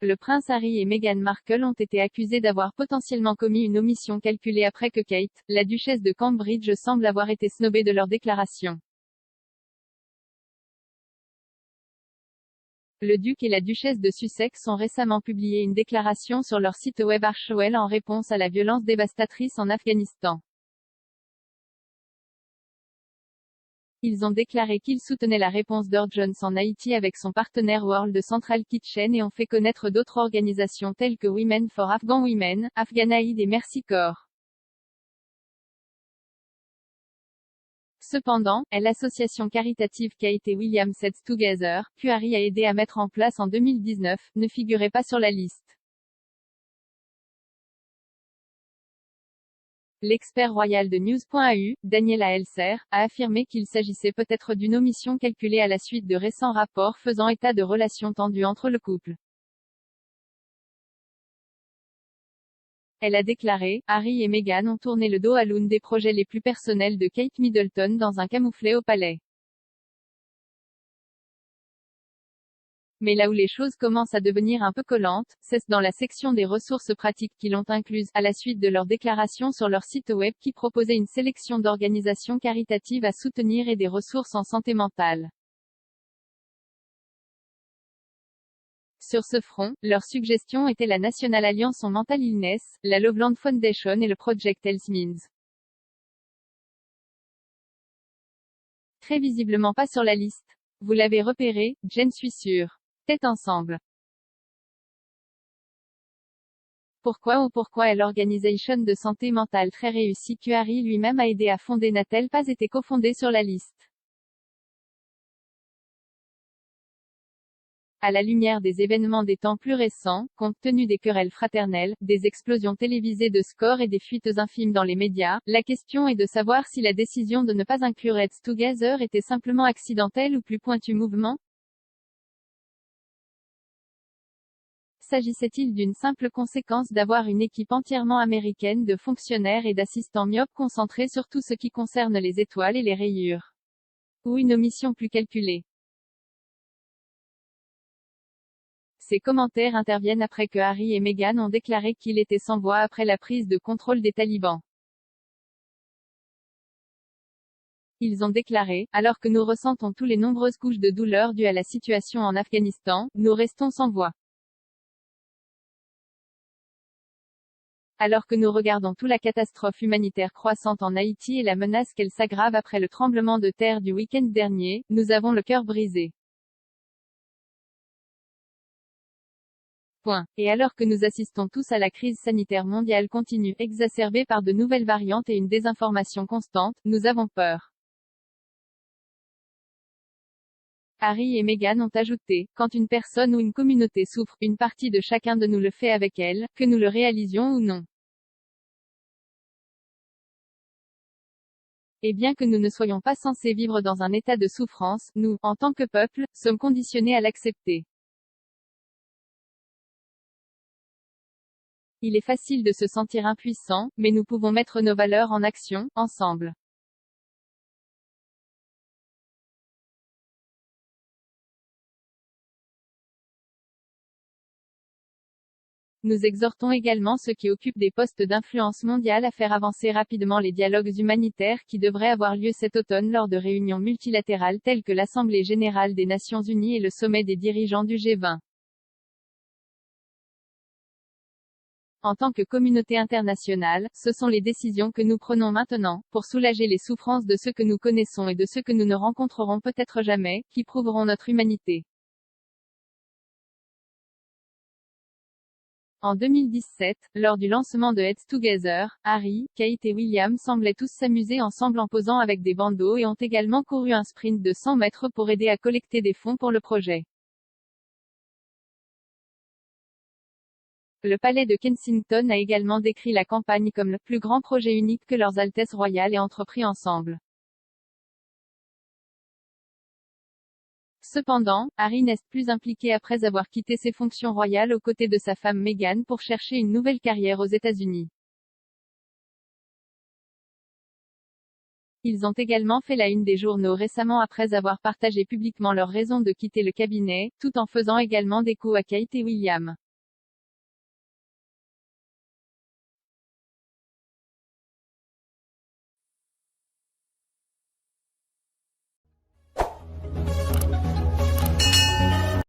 le prince Harry et Meghan Markle ont été accusés d'avoir potentiellement commis une omission calculée après que Kate, la duchesse de Cambridge, semble avoir été snobée de leurs déclarations. Le duc et la duchesse de Sussex ont récemment publié une déclaration sur leur site web Archewell en réponse à la violence dévastatrice en Afghanistan. Ils ont déclaré qu'ils soutenaient la réponse d'urgence en Haïti avec son partenaire World Central Kitchen et ont fait connaître d'autres organisations telles que Women for Afghan Women, Afghanaid et Mercy Corps. Cependant, l'association caritative Kate et William Sets Together, que Harry a aidé à mettre en place en 2019, ne figurait pas sur la liste. L'expert royal de News.au, Daniela Elser, a affirmé qu'il s'agissait peut-être d'une omission calculée à la suite de récents rapports faisant état de relations tendues entre le couple. Elle a déclaré, Harry et Meghan ont tourné le dos à l'un des projets les plus personnels de Kate Middleton dans un camouflet au palais. Mais là où les choses commencent à devenir un peu collantes, c'est dans la section des ressources pratiques qui l'ont incluse, à la suite de leur déclaration sur leur site web qui proposait une sélection d'organisations caritatives à soutenir et des ressources en santé mentale. Sur ce front, leurs suggestions étaient la National Alliance on Mental Illness, la Loveland Foundation et le Project Health Means. Très visiblement pas sur la liste. Vous l'avez repéré, Jen suis sûre. Tête ensemble. Pourquoi l'organisation de santé mentale très réussie que Harry lui-même a aidé à fonder n'a-t-elle pas été cofondée sur la liste? À la lumière des événements des temps plus récents, compte tenu des querelles fraternelles, des explosions télévisées de scores et des fuites infimes dans les médias, la question est de savoir si la décision de ne pas inclure Heads Together était simplement accidentelle ou plus pointue mouvement. S'agissait-il d'une simple conséquence d'avoir une équipe entièrement américaine de fonctionnaires et d'assistants myopes concentrés sur tout ce qui concerne les étoiles et les rayures? Ou une omission plus calculée? Ces commentaires interviennent après que Harry et Meghan ont déclaré qu'il était sans voix après la prise de contrôle des talibans. Ils ont déclaré, alors que nous ressentons tous les nombreuses couches de douleur dues à la situation en Afghanistan, nous restons sans voix. Alors que nous regardons toute la catastrophe humanitaire croissante en Haïti et la menace qu'elle s'aggrave après le tremblement de terre du week-end dernier, nous avons le cœur brisé. Point. Et alors que nous assistons tous à la crise sanitaire mondiale continue, exacerbée par de nouvelles variantes et une désinformation constante, nous avons peur. Harry et Meghan ont ajouté, quand une personne ou une communauté souffre, une partie de chacun de nous le fait avec elle, que nous le réalisions ou non. Et bien que nous ne soyons pas censés vivre dans un état de souffrance, nous, en tant que peuple, sommes conditionnés à l'accepter. Il est facile de se sentir impuissant, mais nous pouvons mettre nos valeurs en action, ensemble. Nous exhortons également ceux qui occupent des postes d'influence mondiale à faire avancer rapidement les dialogues humanitaires qui devraient avoir lieu cet automne lors de réunions multilatérales telles que l'Assemblée générale des Nations unies et le sommet des dirigeants du G20. En tant que communauté internationale, ce sont les décisions que nous prenons maintenant, pour soulager les souffrances de ceux que nous connaissons et de ceux que nous ne rencontrerons peut-être jamais, qui prouveront notre humanité. En 2017, lors du lancement de Heads Together, Harry, Kate et William semblaient tous s'amuser ensemble en posant avec des bandeaux et ont également couru un sprint de 100 mètres pour aider à collecter des fonds pour le projet. Le palais de Kensington a également décrit la campagne comme le plus grand projet unique que leurs Altesses royales aient entrepris ensemble. Cependant, Harry n'est plus impliqué après avoir quitté ses fonctions royales aux côtés de sa femme Meghan pour chercher une nouvelle carrière aux États-Unis. Ils ont également fait la une des journaux récemment après avoir partagé publiquement leur raison de quitter le cabinet, tout en faisant également des coups à Kate et William.